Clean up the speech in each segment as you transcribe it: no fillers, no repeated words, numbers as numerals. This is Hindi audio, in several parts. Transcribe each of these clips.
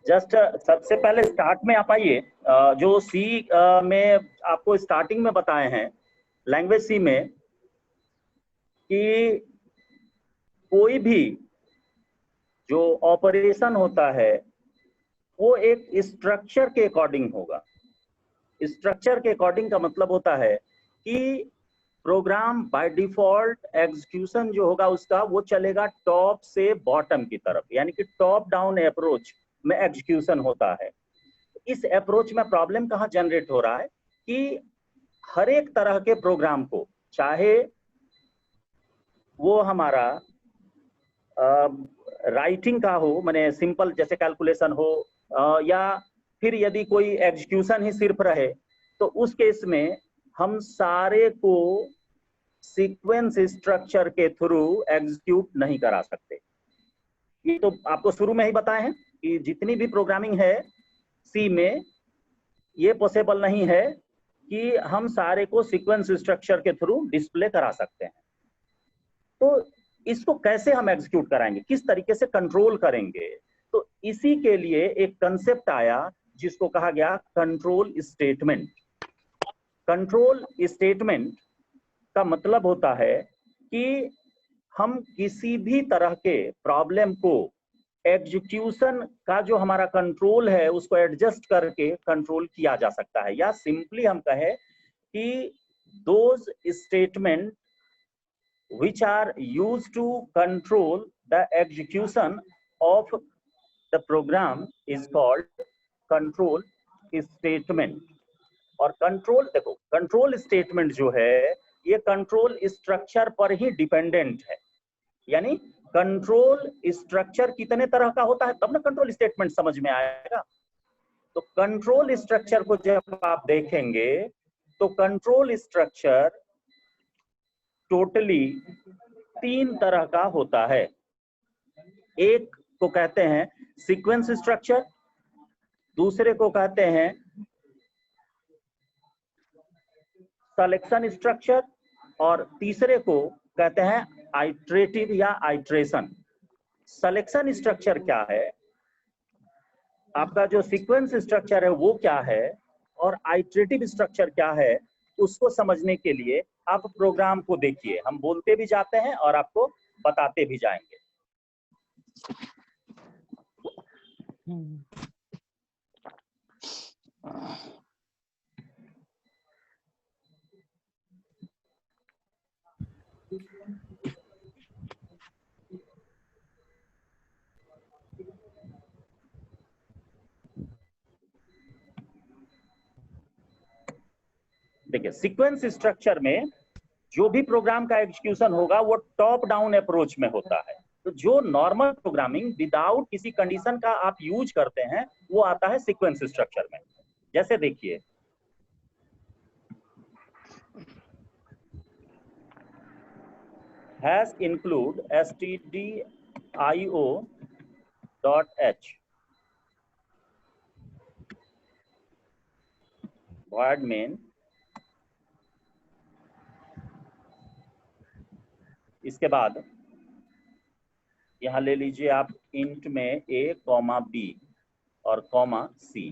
जस्ट सबसे पहले स्टार्ट में आप आइए। जो सी में आपको स्टार्टिंग में बताए हैं लैंग्वेज सी में कि कोई भी जो ऑपरेशन होता है वो एक स्ट्रक्चर के अकॉर्डिंग होगा। स्ट्रक्चर के अकॉर्डिंग का मतलब होता है कि प्रोग्राम बाय डिफॉल्ट एग्जीक्यूशन जो होगा उसका वो चलेगा टॉप से बॉटम की तरफ, यानी कि टॉप डाउन अप्रोच में एग्जीक्यूशन होता है। इस अप्रोच में प्रॉब्लम कहाँ जनरेट हो रहा है कि हर एक तरह के प्रोग्राम को, चाहे वो हमारा राइटिंग का हो, माने सिंपल जैसे कैलकुलेशन हो, या फिर यदि कोई एग्जीक्यूशन ही सिर्फ रहे, तो उस केस में हम सारे को सीक्वेंस स्ट्रक्चर के थ्रू एग्जीक्यूट नहीं करा सकते। ये तो आपको शुरू में ही बताए हैं कि जितनी भी प्रोग्रामिंग है सी में ये पॉसिबल नहीं है कि हम सारे को सीक्वेंस स्ट्रक्चर के थ्रू डिस्प्ले करा सकते हैं। तो इसको कैसे हम एग्जीक्यूट कराएंगे, किस तरीके से कंट्रोल करेंगे, तो इसी के लिए एक कंसेप्ट आया जिसको कहा गया कंट्रोल स्टेटमेंट। कंट्रोल स्टेटमेंट का मतलब होता है कि हम किसी भी तरह के प्रॉब्लम को एग्जीक्यूशन का जो हमारा कंट्रोल है उसको एडजस्ट करके कंट्रोल किया जा सकता है, या सिंपली हम कहें कि those statement which are used to control the execution of the program is called control statement। और कंट्रोल, देखो कंट्रोल स्टेटमेंट जो है ये कंट्रोल स्ट्रक्चर पर ही डिपेंडेंट है, यानी कंट्रोल स्ट्रक्चर कितने तरह का होता है तब ना कंट्रोल स्टेटमेंट समझ में आएगा। तो कंट्रोल स्ट्रक्चर को जब आप देखेंगे तो कंट्रोल स्ट्रक्चर टोटली 3 तरह का होता है। एक को कहते हैं सीक्वेंस स्ट्रक्चर, दूसरे को कहते हैं सिलेक्शन स्ट्रक्चर, और तीसरे को कहते हैं आइटरेटिव या आइट्रेशन। सिलेक्शन स्ट्रक्चर क्या है, आपका जो सीक्वेंस स्ट्रक्चर है वो क्या है, और आइटरेटिव स्ट्रक्चर क्या है, उसको समझने के लिए आप प्रोग्राम को देखिए। हम बोलते भी जाते हैं और आपको बताते भी जाएंगे। देखिए सीक्वेंस स्ट्रक्चर में जो भी प्रोग्राम का एग्जीक्यूशन होगा वो टॉप डाउन अप्रोच में होता है। तो जो नॉर्मल प्रोग्रामिंग विदाउट किसी कंडीशन का आप यूज करते हैं वो आता है सीक्वेंस स्ट्रक्चर में। जैसे देखिए hash include stdio.h void main, इसके बाद यहां ले लीजिए आप इंट में a, b और c।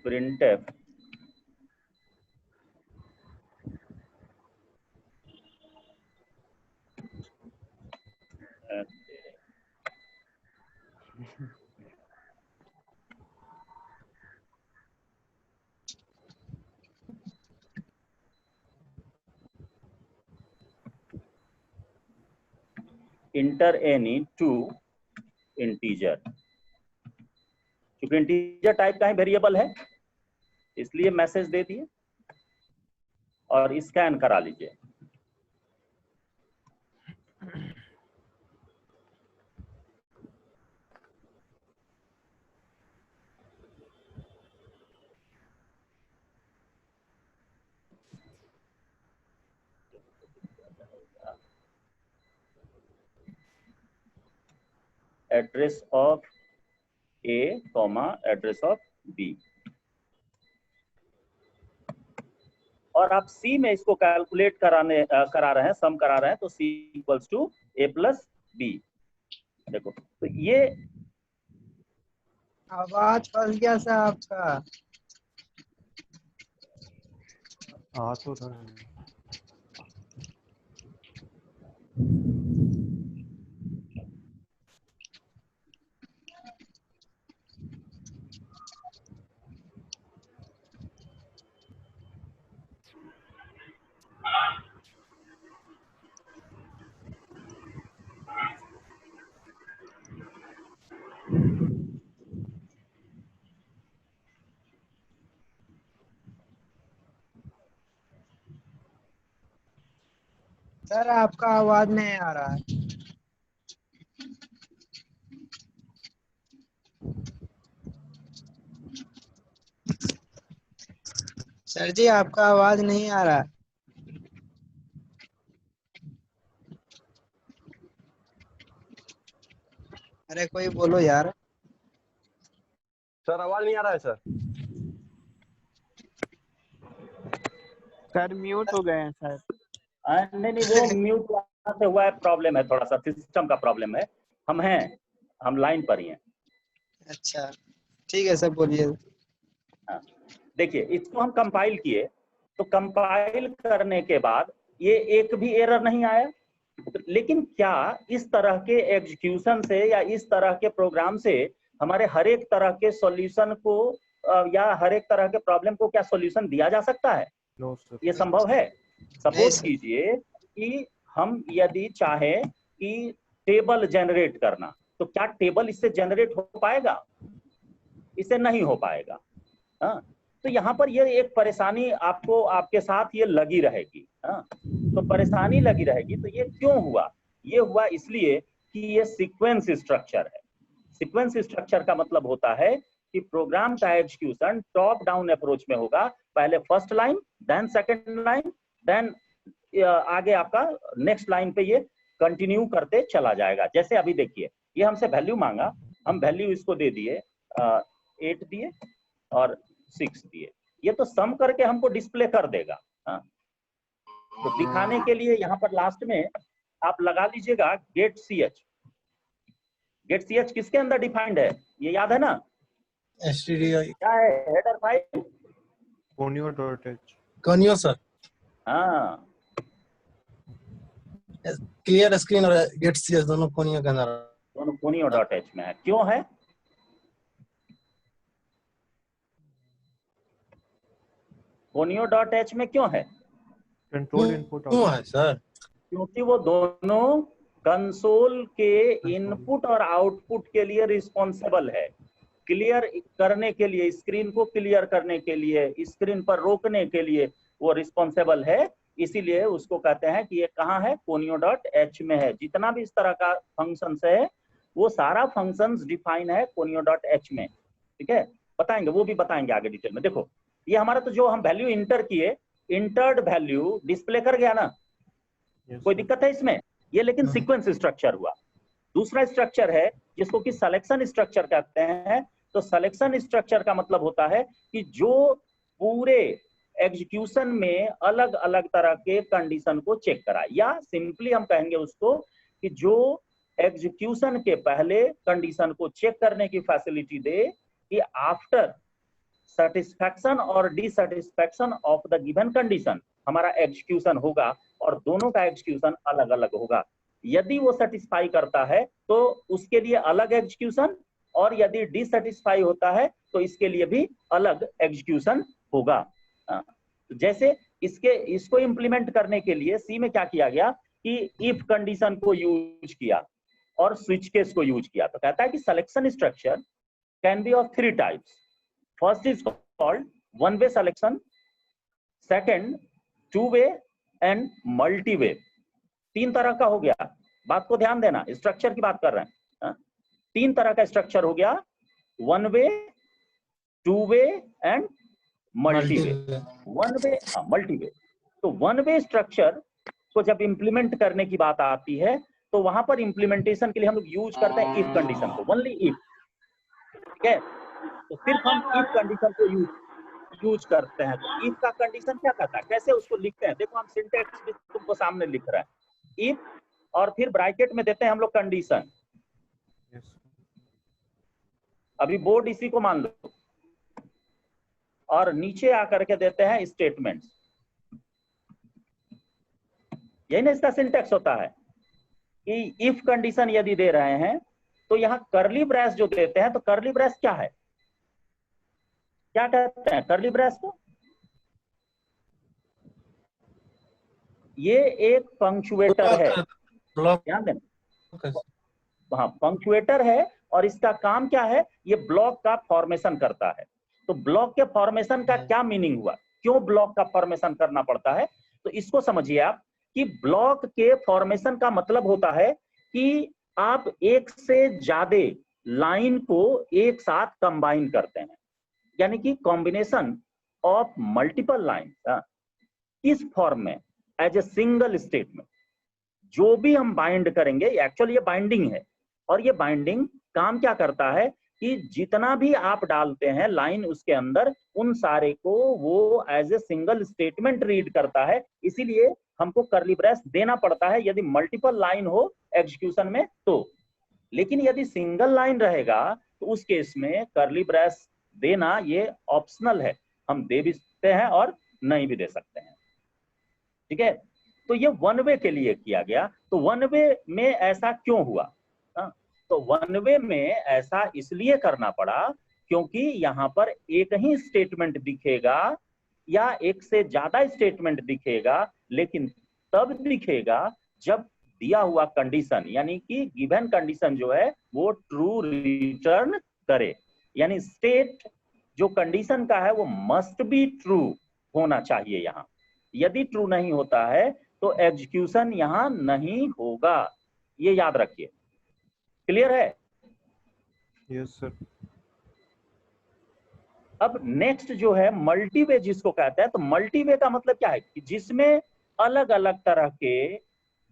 printf inter any two integer. क्योंकि इंटीजर टाइप का ही वेरिएबल है इसलिए मैसेज दे दिए और स्कैन करा लीजिए। Address of A comma address of B, और आप सी में इसको कैलकुलेट करा रहे हैं, सम करा रहे हैं, तो C equals to A plus B. देखो तो ये आवाज फंस गया सर आपका। तो था। सर आपका आवाज नहीं आ रहा है। सर जी आपका आवाज नहीं आ रहा। अरे कोई बोलो यार। सर आवाज नहीं आ रहा है सर। सर म्यूट हो गए हैं सर। नहीं वो म्यूट से हुआ है, प्रॉब्लम है, थोड़ा सा सिस्टम का प्रॉब्लम है। हम लाइन पर ही हैं। अच्छा ठीक है सर बोलिए। हाँ, देखिए इसको हम कंपाइल किए, तो कंपाइल करने के बाद ये एक भी एरर नहीं आया। लेकिन क्या इस तरह के एग्जीक्यूशन से या इस तरह के प्रोग्राम से हमारे हर एक तरह के सॉल्यूशन को या हर एक तरह के प्रॉब्लम को क्या सॉल्यूशन दिया जा सकता है? No sir. ये संभव है? सपोज कीजिए कि हम यदि चाहें कि टेबल जनरेट करना, तो क्या टेबल इससे जनरेट हो पाएगा? इससे नहीं हो पाएगा। हाँ, तो यहाँ पर ये एक परेशानी आपको आपके साथ ये लगी रहेगी। हाँ, तो परेशानी लगी रहेगी। तो ये क्यों हुआ? ये हुआ इसलिए कि ये सीक्वेंस स्ट्रक्चर है। सीक्वेंस स्ट्रक्चर का मतलब होता है कि प्रोग्राम का एग्जीक्यूशन टॉप डाउन अप्रोच में होगा। पहले first line, then second line, then आगे आपका नेक्स्ट लाइन पे ये कंटिन्यू करते चला जाएगा। जैसे अभी देखिए, ये हमसे वैल्यू मांगा, हम वैल्यू इसको दे दिए 8 दिए और 6 दिए। ये तो सम करके हमको डिस्प्ले कर देगा। हाँ, तो दिखाने के लिए यहाँ पर लास्ट में आप लगा लीजिएगा get C H. Get C H किसके अंदर डिफाइंड है? ये याद है ना? stdio क्या है? Header file conio.h। कनियो सर। हाँ, क्लियर स्क्रीन और गेट सीएस दोनों कोनियो के अंदर। दोनों conio.h में है। क्यों है? conio.h में क्यों है? कंट्रोल इनपुट क्यों है सर? क्योंकि वो दोनों कंसोल के इनपुट और आउटपुट के लिए रिस्पॉन्सिबल है। क्लियर करने के लिए, स्क्रीन को क्लियर करने के लिए, स्क्रीन पर रोकने के लिए वो रिस्पॉन्सिबल है। इसीलिए उसको कहते हैं कि ये कहाँ है? conio.h में है। जितना भी इस तरह का फंक्शंस है वो सारा फंक्शंस डिफाइन है conio.h में। ठीक है, बताएंगे, वो भी बताएंगे आगे डिटेल में। देखो ये हमारा तो जो हम वैल्यू इंटर किए, इंटर्ड वैल्यू डिस्प्ले कर गया ना, कोई दिक्कत है इसमें? ये लेकिन सीक्वेंस स्ट्रक्चर हुआ। दूसरा स्ट्रक्चर है जिसको कि सिलेक्शन स्ट्रक्चर कहते हैं। तो सिलेक्शन स्ट्रक्चर का मतलब होता है कि जो पूरे एग्जीक्यूशन में अलग अलग तरह के कंडीशन को चेक करा, या सिंपली हम कहेंगे उसको कि जो एग्जीक्यूशन के पहले कंडीशन को चेक करने की फैसिलिटी दे कि आफ्टर सेटिस्फैक्शन और dissatisfaction of the given condition हमारा एग्जीक्यूशन होगा, और दोनों का एग्जीक्यूशन अलग अलग होगा। यदि वो सेटिस्फाई करता है तो उसके लिए अलग एग्जीक्यूशन, और यदि डिससेटिस्फाई होता है तो इसके लिए भी अलग एग्जीक्यूशन होगा। जैसे इसको इंप्लीमेंट करने के लिए सी में क्या किया गया कि इफ कंडीशन को यूज किया और स्विच केस को यूज किया। तो कहता है कि selection structure can be of 3 types. First is called one way selection, second two way and multi way. 3 तरह का हो गया। बात को ध्यान देना, स्ट्रक्चर की बात कर रहे हैं। 3 तरह का स्ट्रक्चर हो गया, one way, two way and multi way. One way, multi way. तो वन वे स्ट्रक्चर को जब इंप्लीमेंट करने की बात आती है तो वहां पर इंप्लीमेंटेशन के लिए हम लोग यूज करते हैं इफ कंडीशन को, ओनली इफ। ठीक है, तो सिर्फ हम इफ कंडीशन को यूज यूज करते हैं। तो इफ का कंडीशन क्या कहता है, कैसे उसको लिखते हैं, देखो हम सिंटेक्स भी तुमको सामने लिख रहे हैं। इफ और फिर ब्रैकेट में देते हैं हम लोग कंडीशन। Yes. अभी बोर्ड इसी को मान लो, और नीचे आकर के देते हैं स्टेटमेंट। यही ना इसका सिंटेक्स होता है कि इफ कंडीशन यदि दे रहे हैं तो यहाँ करली ब्रैस जो देते हैं, तो करली ब्रैस क्या है, क्या कहते हैं करली ब्रैस को? ये एक पंक्चुएटर है, ब्लॉक ध्यान देना। हाँ, पंक्चुएटर है और इसका काम क्या है, ये ब्लॉक का फॉर्मेशन करता है। तो ब्लॉक के फॉर्मेशन का क्या मीनिंग हुआ, क्यों ब्लॉक का फॉर्मेशन करना पड़ता है, तो इसको समझिए आप कि ब्लॉक के फॉर्मेशन का मतलब होता है कि आप एक से ज्यादा लाइन को एक साथ कंबाइन करते हैं, यानी कि कॉम्बिनेशन ऑफ मल्टीपल लाइन किस फॉर्म में, एज ए सिंगल स्टेटमेंट। जो भी हम बाइंड करेंगे, एक्चुअली ये बाइंडिंग है, और ये बाइंडिंग काम क्या करता है कि जितना भी आप डालते हैं लाइन उसके अंदर, उन सारे को वो as a single statement read करता है। इसीलिए हमको करली ब्रेस देना पड़ता है यदि मल्टीपल लाइन हो एग्जीक्यूशन में तो। लेकिन यदि सिंगल लाइन रहेगा तो उस केस में करली ब्रेस देना ये ऑप्शनल है, हम दे भी सकते हैं और नहीं भी दे सकते हैं। ठीक है, तो ये वन वे के लिए किया गया। तो वन वे में ऐसा क्यों हुआ? तो वन वे में ऐसा इसलिए करना पड़ा क्योंकि यहाँ पर एक ही स्टेटमेंट दिखेगा या एक से ज्यादा स्टेटमेंट दिखेगा, लेकिन तब दिखेगा जब दिया हुआ कंडीशन, यानी कि गिवन कंडीशन जो है वो ट्रू रिटर्न करे। यानी स्टेट जो कंडीशन का है वो मस्ट बी ट्रू होना चाहिए यहाँ। यदि ट्रू नहीं होता है तो एग्जीक्यूशन यहाँ नहीं होगा, ये याद रखिए। क्लियर है? Yes, sir. अब नेक्स्ट जो है मल्टीवे जिसको कहते हैं, तो मल्टीवे का मतलब क्या है कि जिसमें अलग अलग तरह के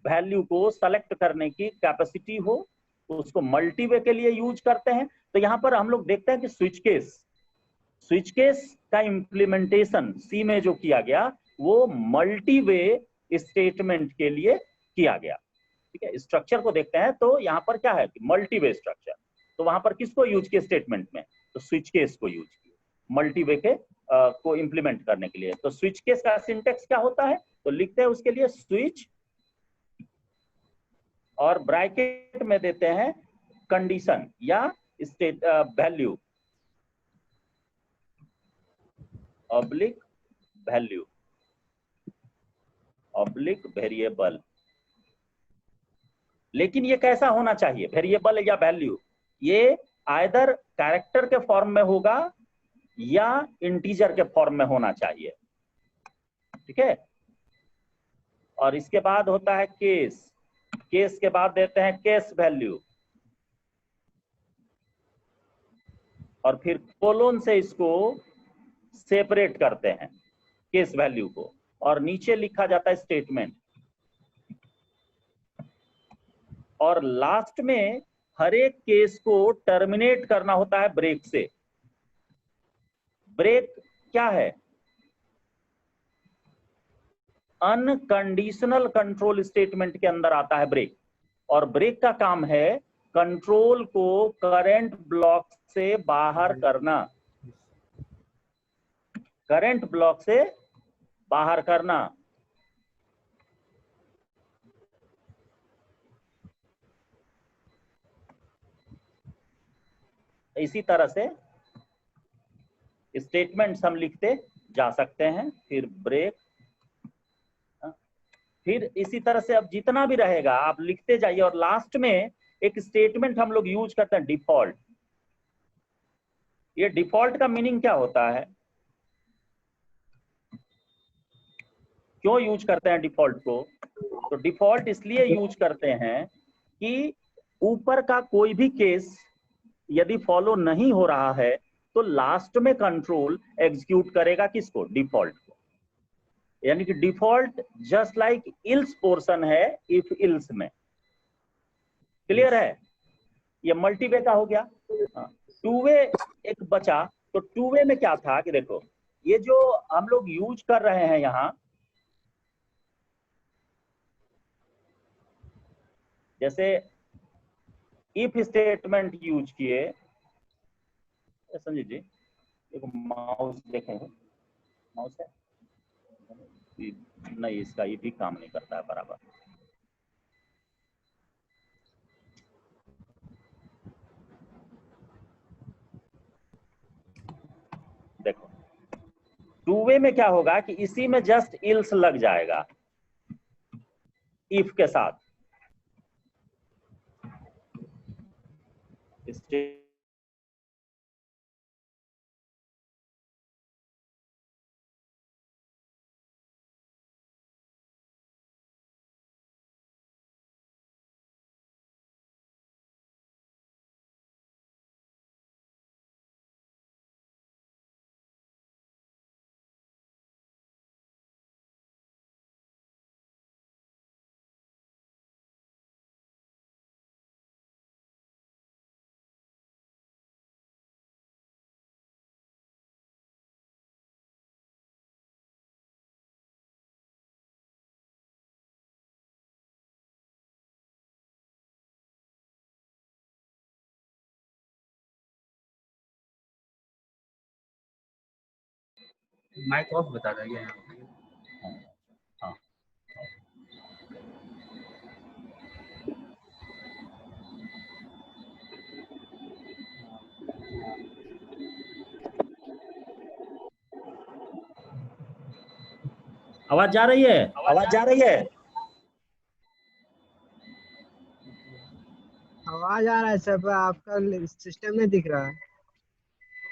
वैल्यू को सेलेक्ट करने की कैपेसिटी हो, तो उसको मल्टीवे के लिए यूज करते हैं। तो यहाँ पर हम लोग देखते हैं कि स्विच केस का इम्प्लीमेंटेशन सी में जो किया गया वो मल्टीवे स्टेटमेंट के लिए किया गया। ठीक है, स्ट्रक्चर को देखते हैं तो यहाँ पर क्या है कि मल्टीवे स्ट्रक्चर, तो वहां पर किसको यूज किया स्टेटमेंट में, तो स्विच केस को यूज किया मल्टीवे के को इंप्लीमेंट करने के लिए। तो स्विच केस का सिंटेक्स क्या होता है, तो लिखते हैं उसके लिए स्विच और ब्रैकेट में देते हैं कंडीशन या state value oblique value oblique variable. लेकिन ये कैसा होना चाहिए, वेरिएबल या वैल्यू, ये आइदर कैरेक्टर के फॉर्म में होगा या इंटीजर के फॉर्म में होना चाहिए। ठीक है, और इसके बाद होता है केस, केस के बाद देते हैं केस वैल्यू, और फिर कोलोन से इसको सेपरेट करते हैं केस वैल्यू को, और नीचे लिखा जाता है स्टेटमेंट, और लास्ट में हर एक केस को टर्मिनेट करना होता है ब्रेक से। ब्रेक क्या है, अनकंडीशनल कंट्रोल स्टेटमेंट के अंदर आता है ब्रेक, और ब्रेक का काम है कंट्रोल को करंट ब्लॉक से बाहर करना, करंट ब्लॉक से बाहर करना। इसी तरह से स्टेटमेंट्स हम लिखते जा सकते हैं, फिर ब्रेक, फिर इसी तरह से अब जितना भी रहेगा आप लिखते जाइए, और लास्ट में एक स्टेटमेंट हम लोग यूज करते हैं डिफॉल्ट। ये डिफॉल्ट का मीनिंग क्या होता है, क्यों यूज करते हैं डिफॉल्ट को, तो डिफॉल्ट इसलिए यूज करते हैं कि ऊपर का कोई भी केस यदि फॉलो नहीं हो रहा है तो लास्ट में कंट्रोल एग्जीक्यूट करेगा किसको, डिफॉल्ट को। यानी कि default just like ills portion है इफ इल्स में। क्लियर है? ये मल्टीवे का हो गया। टू वे एक बचा, तो टू वे में क्या था कि देखो ये जो हम लोग यूज कर रहे हैं यहाँ, जैसे इफ स्टेटमेंट यूज किए, संजीव जी एक माउस देखें, माउस है नहीं, इसका ये भी काम नहीं करता है बराबर। देखो टू वे में क्या होगा कि इसी में जस्ट इल्स लग जाएगा इफ के साथ। माइक ऑफ बता रहा है यहाँ पे। हाँ आवाज जा रही है? आवाज जा रही है? आवाज आ रहा है सर, पर आपका सिस्टम में दिख रहा है।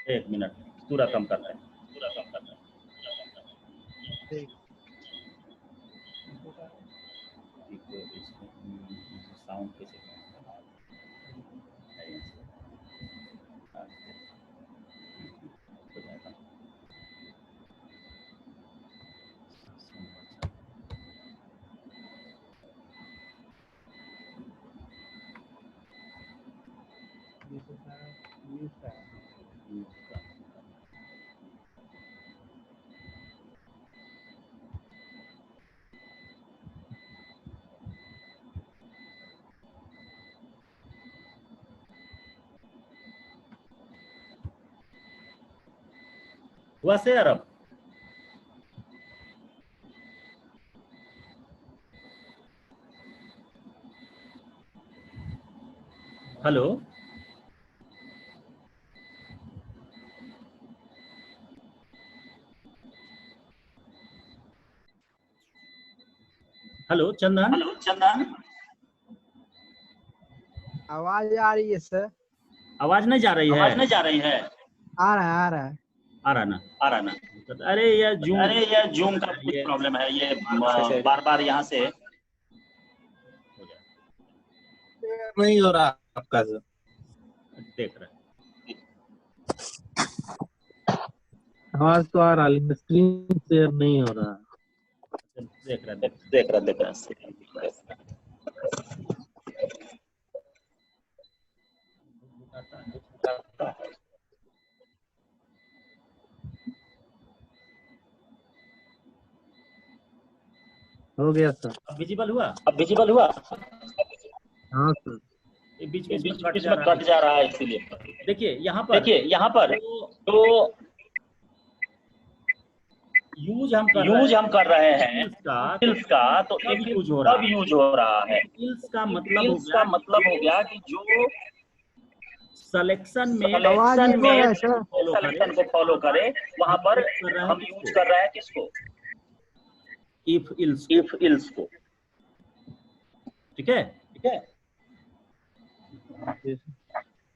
एक मिनट, पूरा कम कर रहे हैं, पूरा कम कर रहे हैं। ठीक। साउंड कैसे हुआ से अरब? हेलो हेलो चंदन, हेलो चंदन, आवाज आ रही है सर। आवाज नहीं जा रही है? आवाज नहीं जा रही है? आ रहा है, आ रहा है। आ रहा ना, आ रहा ना। अरे ये जूम का कुछ प्रॉब्लम है, ये बार बार यहाँ से हो जाए। नहीं हो रहा आपका सर। देख रहे हैं। आवाज तो आ रहा, लेकिन स्क्रीन शेयर नहीं हो रहा। देख रहे हैं, देख रहे हैं। हो गया सर। अब विजिबल हुआ? अब विजिबल हुआ? हाँ सर। बीच में कट जा रहा है, इसीलिए। देखिए यहाँ पर तो यूज हम कर रहे हैं इल्स का, तो एक यूज हो रहा है। इल्स का मतलब हो गया कि जो सिलेक्शन को फॉलो करे, वहां पर हम यूज कर रहे हैं किसको? इफ इल्स को। ठीक है।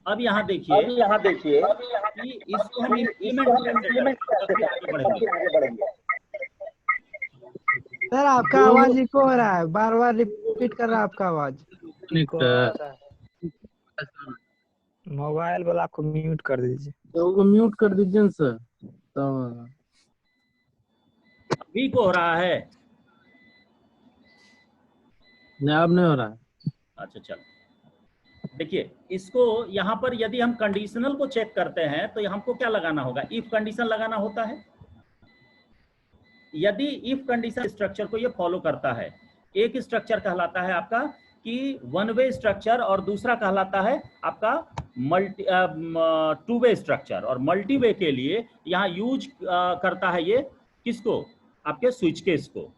अब यहाँ देखिए कि इसको हम इम्प्लीमेंट बढ़ेंगे। सर आपका आवाज इको हो रहा है, बार बार रिपीट कर रहा है आपका आवाज। मोबाइल वाला को म्यूट कर दीजिए। तो म्यूट कर दीजिए सर। तो वीक हो रहा है? नहीं, अब नहीं हो रहा है। अच्छा चलो, देखिए इसको यहाँ पर यदि हम कंडीशनल को चेक करते हैं तो हमको क्या लगाना होगा? इफ कंडीशन लगाना होता है। यदि इफ कंडीशन स्ट्रक्चर को ये फॉलो करता है, एक स्ट्रक्चर कहलाता है आपका कि वन वे स्ट्रक्चर और दूसरा कहलाता है आपका टू वे स्ट्रक्चर। और मल्टी वे के लिए यहाँ यूज करता है ये किसको, आपके स्विच केस को।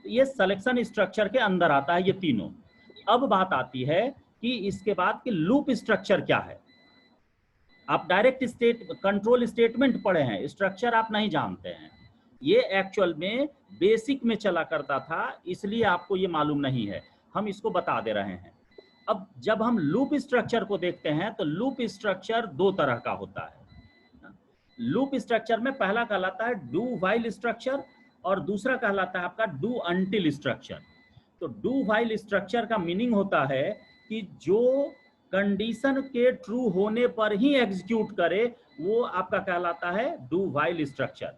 ये सिलेक्शन स्ट्रक्चर के अंदर आता है ये तीनों। अब बात आती है कि इसके बाद कि लूप स्ट्रक्चर क्या है। आप डायरेक्ट स्टेट कंट्रोल स्टेटमेंट पढ़े हैं, स्ट्रक्चर आप नहीं जानते हैं। ये एक्चुअल में बेसिक में चला करता था, इसलिए आपको ये मालूम नहीं है, हम इसको बता दे रहे हैं। अब जब हम लूप स्ट्रक्चर को देखते हैं तो लूप स्ट्रक्चर दो तरह का होता है। लूप स्ट्रक्चर में पहला कहलाता है डू व्हाइल स्ट्रक्चर और दूसरा कहलाता है आपका डू अनटिल स्ट्रक्चर। तो डू व्हाइल स्ट्रक्चर का मीनिंग होता है कि जो कंडीशन के ट्रू होने पर ही एग्जीक्यूट करे वो आपका कहलाता है डू व्हाइल स्ट्रक्चर।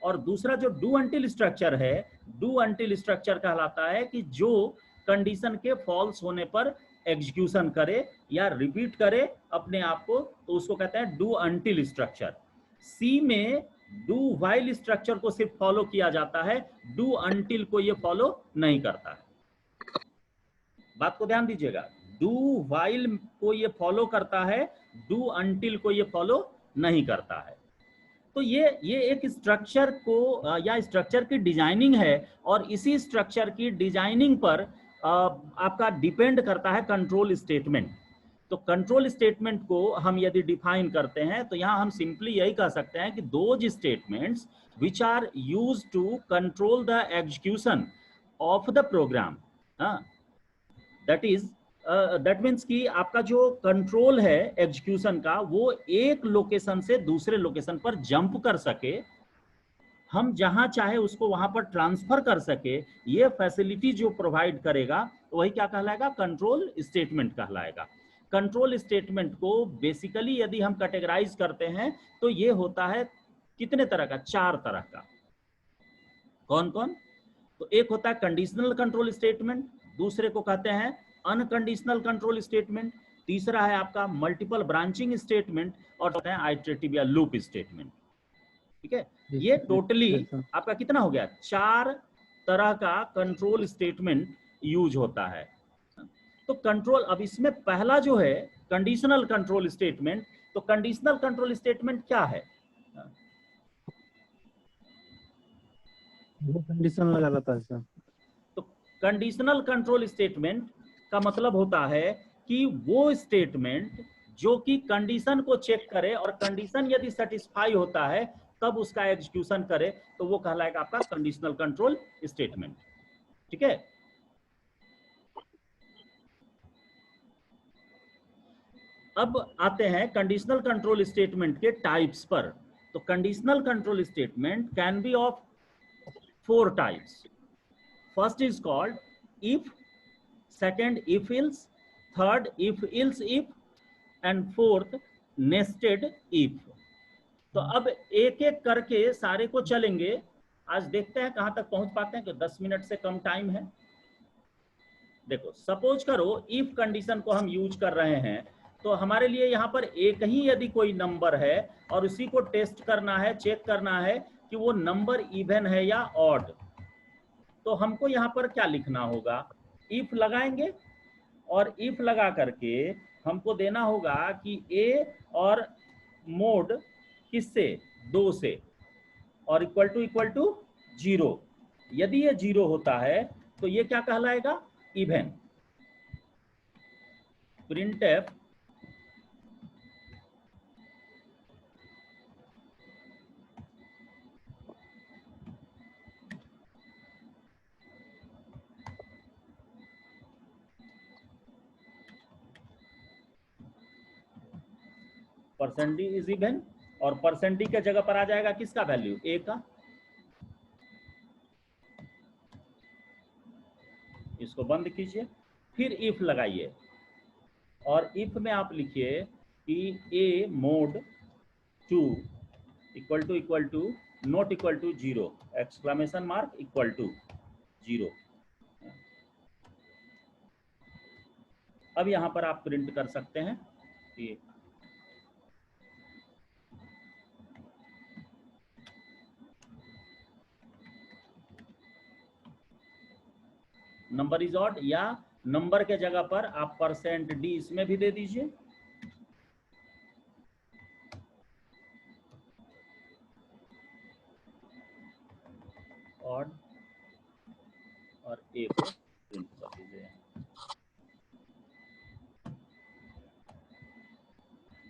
और दूसरा जो डू अनटिल स्ट्रक्चर है, डू अनटिल स्ट्रक्चर कहलाता है कि जो कंडीशन के फॉल्स होने पर एग्जीक्यूशन करे या रिपीट करे अपने आप को, तो उसको कहते हैं डू अनटिल स्ट्रक्चर। सी में डू व्हाइल स्ट्रक्चर को सिर्फ फॉलो किया जाता है, डू अनटिल को ये फॉलो नहीं करता है। बात को ध्यान दीजिएगा, डू व्हाइल को ये फॉलो करता है, डू अनटिल को ये फॉलो नहीं करता है। तो ये एक स्ट्रक्चर को या स्ट्रक्चर की डिजाइनिंग है और इसी स्ट्रक्चर की डिजाइनिंग पर आपका डिपेंड करता है कंट्रोल स्टेटमेंट। तो कंट्रोल स्टेटमेंट को हम यदि डिफाइन करते हैं तो यहाँ हम सिंपली यही कह सकते हैं कि those statements which are used to control the execution of the program, that means कि आपका जो कंट्रोल है एग्जीक्यूशन का वो एक लोकेशन से दूसरे लोकेशन पर जंप कर सके, हम जहां चाहे उसको वहां पर ट्रांसफर कर सके, ये फैसिलिटी जो प्रोवाइड करेगा वही क्या कहलाएगा, कंट्रोल स्टेटमेंट कहलाएगा। कंट्रोल स्टेटमेंट को बेसिकली यदि हम कैटेगराइज करते हैं तो ये होता है कितने तरह का, चार तरह का। कौन कौन? तो एक होता है कंडीशनल कंट्रोल स्टेटमेंट, दूसरे को कहते हैं अनकंडीशनल कंट्रोल स्टेटमेंट, तीसरा है आपका मल्टीपल ब्रांचिंग स्टेटमेंट और कहते हैं आइटरेटिव या लूप स्टेटमेंट। ठीक है, ये टोटली आपका कितना हो गया, चार तरह का कंट्रोल स्टेटमेंट यूज होता है। तो कंट्रोल, अब इसमें पहला जो है कंडीशनल कंट्रोल स्टेटमेंट, तो कंडीशनल कंट्रोल स्टेटमेंट क्या है? वो कंडीशन लगा रहता है सर। तो कंडीशनल कंट्रोल स्टेटमेंट का मतलब होता है कि वो स्टेटमेंट जो कि कंडीशन को चेक करे और कंडीशन यदि सेटिस्फाई होता है तब उसका एग्जीक्यूशन करे, तो वो कहलाएगा आपका कंडीशनल कंट्रोल स्टेटमेंट। ठीक है, अब आते हैं कंडीशनल कंट्रोल स्टेटमेंट के टाइप्स पर। तो conditional control statement can be of 4 types. First is called if, second if ills, third if ills if and fourth nested if. तो अब एक एक करके सारे को चलेंगे, आज देखते हैं कहां तक पहुंच पाते हैं, कि 10 मिनट से कम टाइम है। देखो, सपोज करो इफ कंडीशन को हम यूज कर रहे हैं, तो हमारे लिए यहाँ पर एक ही यदि कोई नंबर है और उसी को टेस्ट करना है, चेक करना है कि वो नंबर इवन है या ऑड, तो हमको यहाँ पर क्या लिखना होगा, इफ लगाएंगे और इफ लगा करके हमको देना होगा कि ए और मोड किससे, 2 से, और इक्वल टू 0। यदि ये 0 होता है तो ये क्या कहलाएगा, इवन। प्रिंटफ परसेंटी इज इवन, और परसेंटी के जगह पर आ जाएगा किसका वैल्यू, ए का। इसको बंद कीजिए, फिर इफ लगाइए और इफ में आप लिखिए कि A mod 2 equal to not equal to 0 exclamation mark equal to 0। अब यहां पर आप प्रिंट कर सकते हैं कि नंबर इज ऑड, या नंबर के जगह पर आप %d इसमें भी दे दीजिए। ऑड और a को प्रिंट कर दीजिए।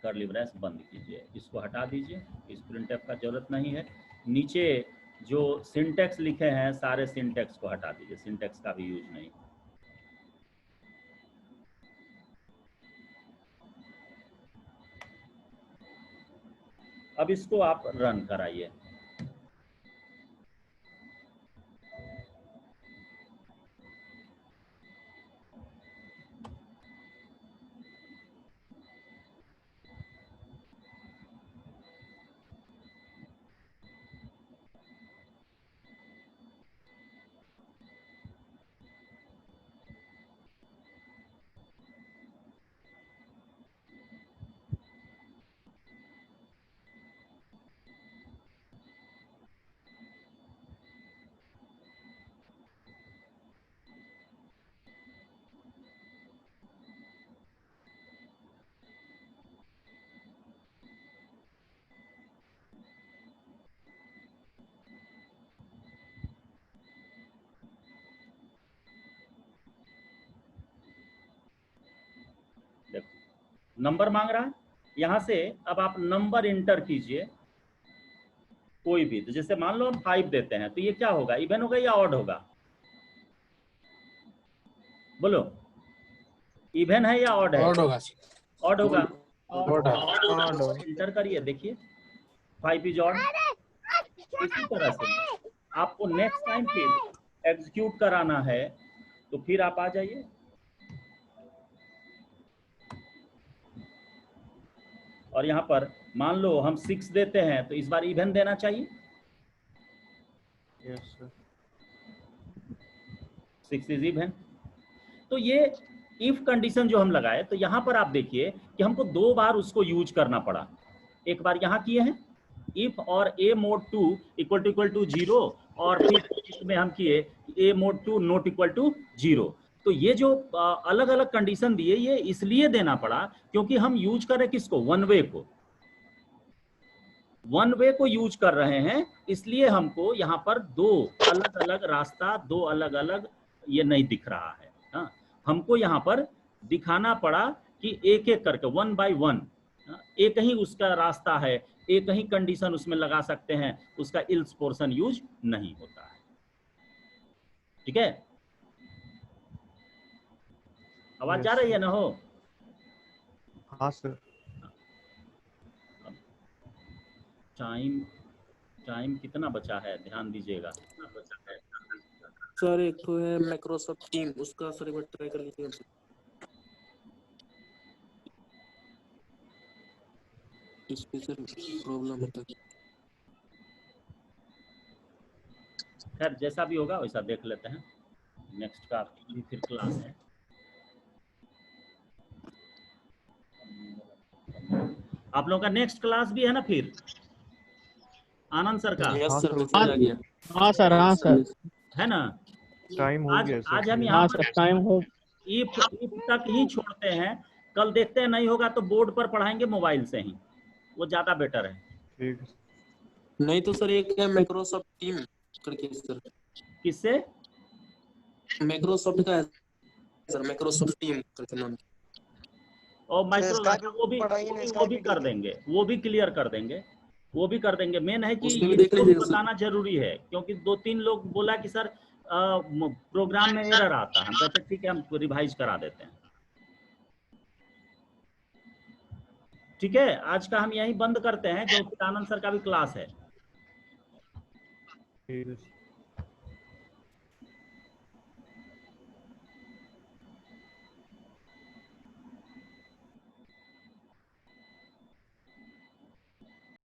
कर्ली ब्रैस बंद कीजिए, इसको हटा दीजिए, इस प्रिंटफ का जरूरत नहीं है। नीचे जो सिंटेक्स लिखे हैं सारे सिंटेक्स को हटा दीजिए, सिंटेक्स का भी यूज नहीं। अब इसको आप रन कराइए। देखो नंबर मांग रहा है, यहां से अब आप नंबर इंटर कीजिए कोई भी। तो जैसे मान लो हम 5 देते हैं, तो ये क्या होगा, इवन होगा या ऑड होगा? बोलो, इवन है या ऑड है? ऑड होगा। ऑड होगा। ऑड इंटर करिए, देखिए 5 इज ऑड। इसी तरह से आपको नेक्स्ट टाइम फिर एग्जीक्यूट कराना है, तो फिर आप आ जाइए, और यहाँ पर मान लो हम 6 देते हैं, तो इस बार इवन देना चाहिए। Yes sir. 6 is even. तो ये इफ कंडीशन जो हम लगाए, तो यहाँ पर आप देखिए कि हमको 2 बार उसको यूज करना पड़ा। एक बार यहाँ किए हैं इफ और a mod 2 इक्वल टू 0, और फिर इसमें हम किए a mod 2 not equal to 0। तो ये जो अलग अलग कंडीशन दिए, ये इसलिए देना पड़ा क्योंकि हम यूज कर रहे किसको, वन वे को यूज कर रहे हैं, इसलिए हमको यहाँ पर 2 अलग अलग रास्ता, 2 अलग अलग ये नहीं दिख रहा है। हाँ, हमको यहाँ पर दिखाना पड़ा कि एक एक करके 1 by 1 एक ही उसका रास्ता है, एक ही कंडीशन उसमें लगा सकते हैं, उसका इल्स पोर्शन यूज नहीं होता है। ठीक है, आवाज जा रही है ना? हो हाँ सर। टाइम कितना बचा है, ध्यान दीजिएगा। सर एक तो है माइक्रोसॉफ्ट टीम, उसका सर एक बार ट्राई कर लीजिए। इस पे सर प्रॉब्लम होता है। खैर जैसा भी होगा वैसा देख लेते हैं। नेक्स्ट का भी फिर क्लास है। आप लोगों का नेक्स्ट क्लास भी है ना फिर, आनंद सर का? यस सर, मैसेज आ गया। हाँ सर, हाँ सर, है ना? टाइम हो गया सर। आज हम यहाँ हाँ सर, टाइम हो। इफ तक ही छोड़ते हैं, कल देखते हैं नहीं होगा तो बोर्ड पर पढ़ाएंगे मोबाइल से ही, वो ज्यादा बेटर है। ठीक है। नहीं तो सर एक है माइक्रोसॉफ्ट टीम करके सर। किससे? माइक्रोसॉफ्ट का है सर, माइक्रोसॉफ्ट टीम करके नाम। और माइक्रोसॉफ्ट वो भी कर देंगे, वो भी क्लियर कर देंगे, वो भी कर देंगे। मेन है कि ये बताना जरूरी है, क्योंकि 2-3 लोग बोला कि सर प्रोग्राम में एरर आता है। हम कहते ठीक है, हम रिवाइज करा देते हैं। ठीक है, आज का हम यहीं बंद करते हैं, क्योंकि आनंद सर का भी क्लास है। ठीक है।